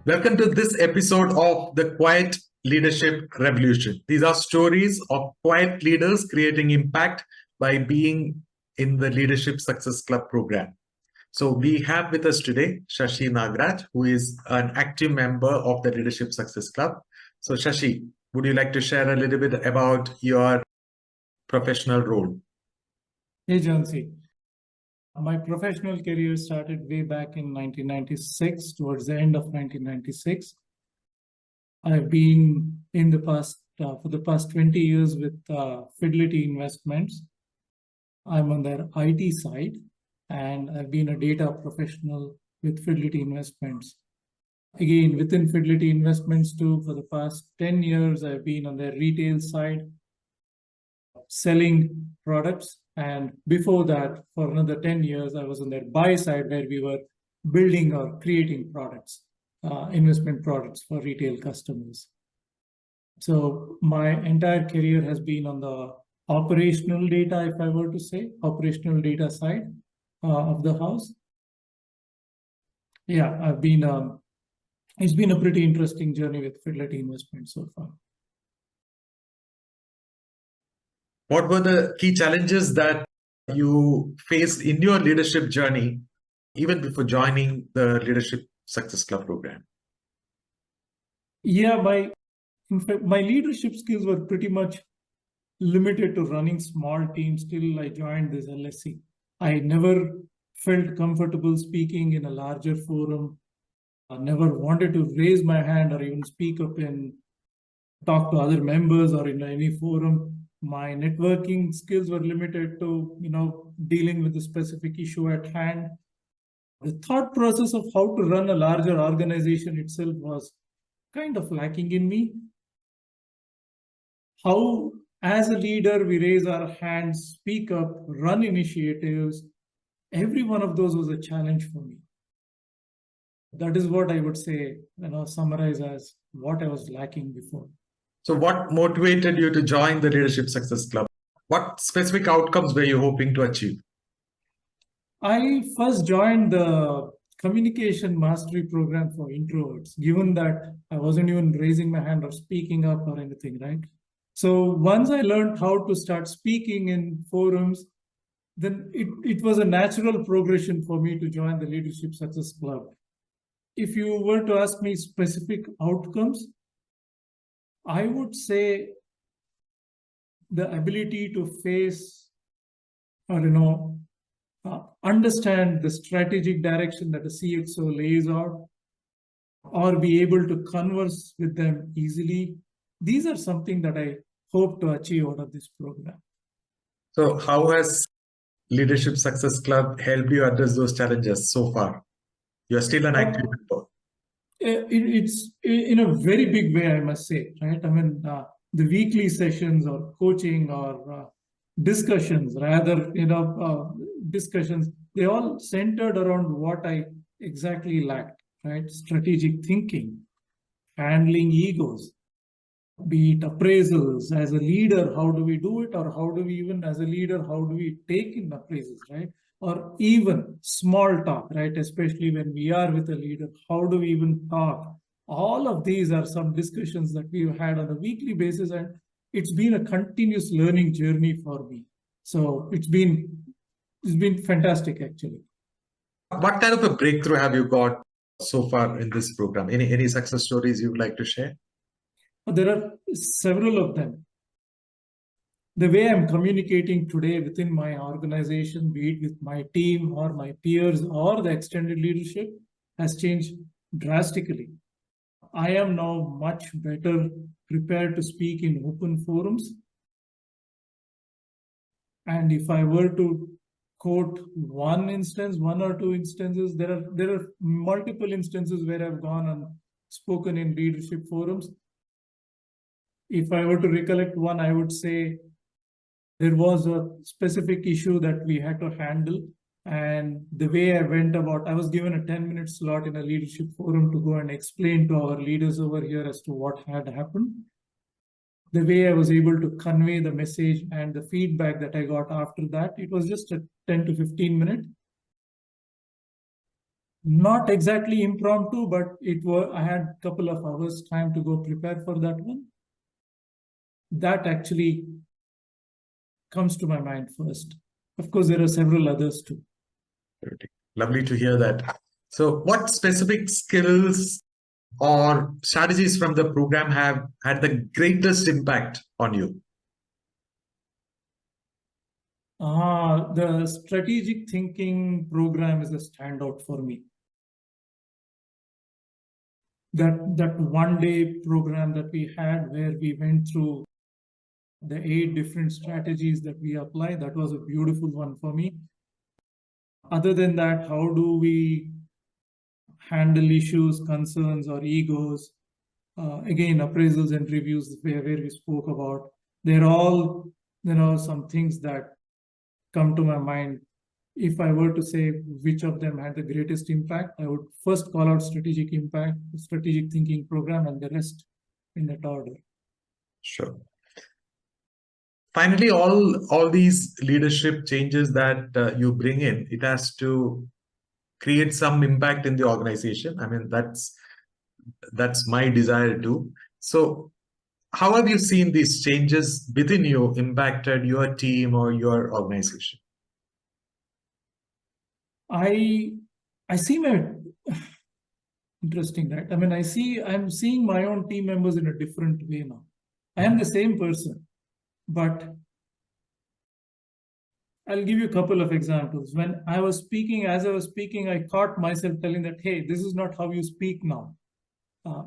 Welcome to this episode of the Quiet Leadership Revolution. These are stories of quiet leaders creating impact by being in the Leadership Success Club program. So we have with us today Shashi Nagaraj, who is an active member of the Leadership Success Club. So Shashi, would you like to share a little bit about your professional role? Hey, Johncey. My professional career started way back in 1996, towards the end of 1996. I've been in the past, for the past 20 years with Fidelity Investments. I'm on their IT side, and I've been a data professional with Fidelity Investments. Again, within Fidelity Investments too, for the past 10 years, I've been on their retail side, selling products. And before that, for another 10 years, I was on their buy side, where we were building or creating products, investment products for retail customers. So my entire career has been on the operational data, if I were to say, operational data side of the house. Yeah, it's been a pretty interesting journey with Fidelity Investments so far. What were the key challenges that you faced in your leadership journey, even before joining the Leadership Success Club program? Yeah, in fact, my leadership skills were pretty much limited to running small teams till I joined this LSC. I never felt comfortable speaking in a larger forum. I never wanted to raise my hand or even speak up and talk to other members or in any forum. My networking skills were limited to, dealing with the specific issue at hand. The thought process of how to run a larger organization itself was kind of lacking in me. How, as a leader, we raise our hands, speak up, run initiatives, every one of those was a challenge for me. That is what I would say, summarize as what I was lacking before. So what motivated you to join the Leadership Success Club? What specific outcomes were you hoping to achieve? I first joined the communication mastery program for introverts, given that I wasn't even raising my hand or speaking up or anything, right? So once I learned how to start speaking in forums, then it was a natural progression for me to join the Leadership Success Club. If you were to ask me specific outcomes, I would say the ability to face or, understand the strategic direction that a CXO lays out, or be able to converse with them easily. These are something that I hope to achieve out of this program. So how has Leadership Success Club helped you address those challenges so far? You're still an active member. It's in a very big way, I must say, right? I mean, the weekly sessions or coaching or discussions, discussions, they all centered around what I exactly lacked, right? Strategic thinking, handling egos, be it appraisals. As a leader, how do we do it? Or how do we even, as a leader, how do we take in appraisals, right? Or even small talk, right? Especially when we are with a leader, how do we even talk? All of these are some discussions that we've had on a weekly basis, and it's been a continuous learning journey for me. So it's been fantastic, actually. What kind of a breakthrough have you got so far in this program? Any success stories you would like to share? There are several of them. The way I'm communicating today within my organization, be it with my team or my peers or the extended leadership, has changed drastically. I am now much better prepared to speak in open forums. And if I were to quote one or two instances, there are multiple instances where I've gone and spoken in leadership forums. If I were to recollect one, I would say there was a specific issue that we had to handle. And the way I went about, I was given a 10-minute slot in a leadership forum to go and explain to our leaders over here as to what had happened. The way I was able to convey the message and the feedback that I got after that, it was just a 10 to 15 minute. Not exactly impromptu, but I had a couple of hours time to go prepare for that one. That actually comes to my mind first. Of course, there are several others too. Lovely to hear that. So what specific skills or strategies from the program have had the greatest impact on you? The strategic thinking program is a standout for me. That one-day program that we had where we went through the 8 different strategies that we apply, that was a beautiful one for me. Other than that, how do we handle issues, concerns, or egos? Again, appraisals and reviews where we spoke about. They're all, some things that come to my mind. If I were to say which of them had the greatest impact, I would first call out strategic impact, strategic thinking program, and the rest in that order. Sure. Finally, all these leadership changes that you bring in, it has to create some impact in the organization. I mean, that's my desire too. So how have you seen these changes within you impacted your team or your organization? I see my interesting, right? I mean, I'm seeing my own team members in a different way now. I am the same person, but I'll give you a couple of examples. When I was speaking, as I was speaking, I caught myself telling that, hey, this is not how you speak now.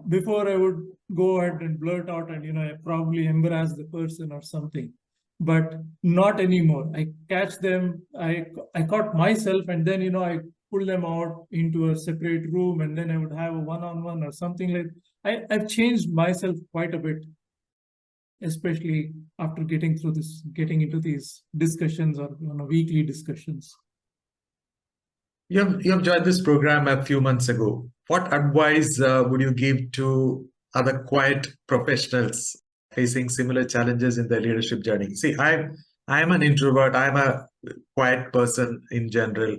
Before I would go ahead and blurt out and, I probably embarrass the person or something, but not anymore. I catch them, I caught myself, and then, I pull them out into a separate room, and then I would have a one-on-one or something like. I've changed myself quite a bit, especially after getting into these discussions or weekly discussions. You have joined this program a few months ago. What advice would you give to other quiet professionals facing similar challenges in their leadership journey? See, I'm an introvert. I'm a quiet person in general.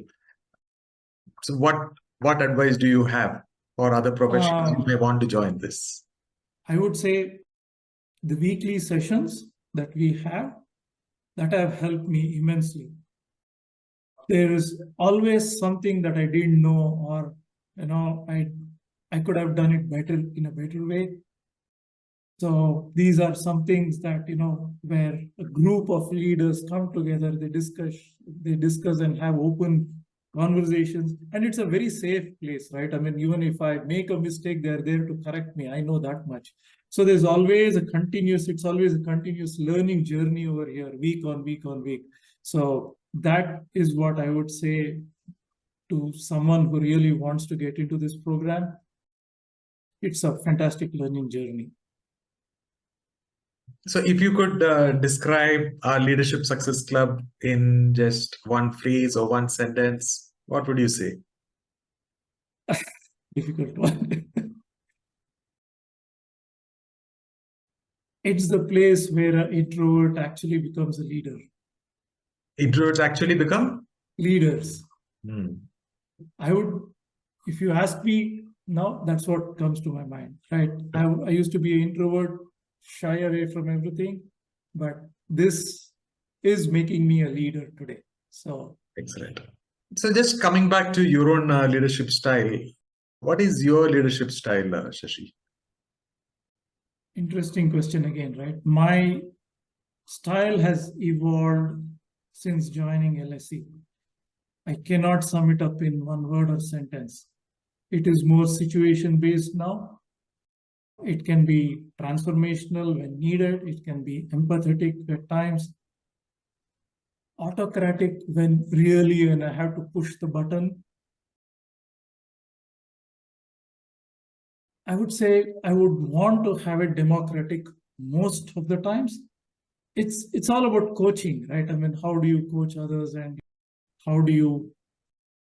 So what advice do you have for other professionals who may want to join this? I would say the weekly sessions that we have, that have helped me immensely. There is always something that I didn't know, or I could have done it better in a better way. So these are some things that where a group of leaders come together, they discuss and have open conversations, and it's a very safe place, right? I mean, even if I make a mistake, they're there to correct me. I know that much. So it's always a continuous learning journey over here, week on week on week. So that is what I would say to someone who really wants to get into this program. It's a fantastic learning journey. So if you could describe our Leadership Success Club in just one phrase or one sentence, what would you say? Difficult one. It's the place where an introvert actually becomes a leader. Introverts actually become leaders. I would, if you ask me now, that's what comes to my mind, right? I used to be an introvert, shy away from everything, but this is making me a leader today. So excellent. So just coming back to your own leadership style, what is your leadership style, Shashi? Interesting question again, right? My style has evolved since joining LSE. I cannot sum it up in one word or sentence. It is more situation-based now. It can be transformational when needed. It can be empathetic at times. Autocratic when I have to push the button. I would say I would want to have it democratic most of the times. It's all about coaching, right? I mean, how do you coach others, and how do you...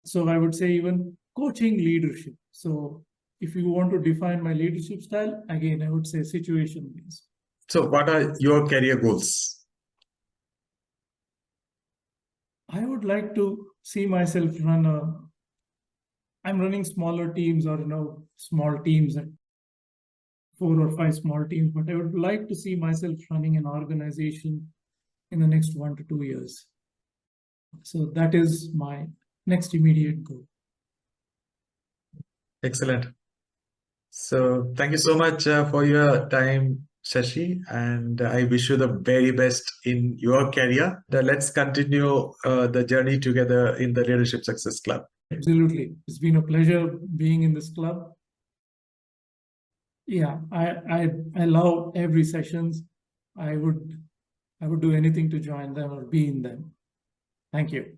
So I would say even coaching leadership. So if you want to define my leadership style, again, I would say situation-based. So what are your career goals? I would like to see myself run a I'm running smaller teams or, small teams, 4 or 5 small teams, but I would like to see myself running an organization in the next 1 to 2 years. So that is my next immediate goal. Excellent. So thank you so much for your time, Shashi, and I wish you the very best in your career. Let's continue the journey together in the Leadership Success Club. Absolutely. It's been a pleasure being in this club. Yeah, I love every sessions. I would do anything to join them or be in them. Thank you.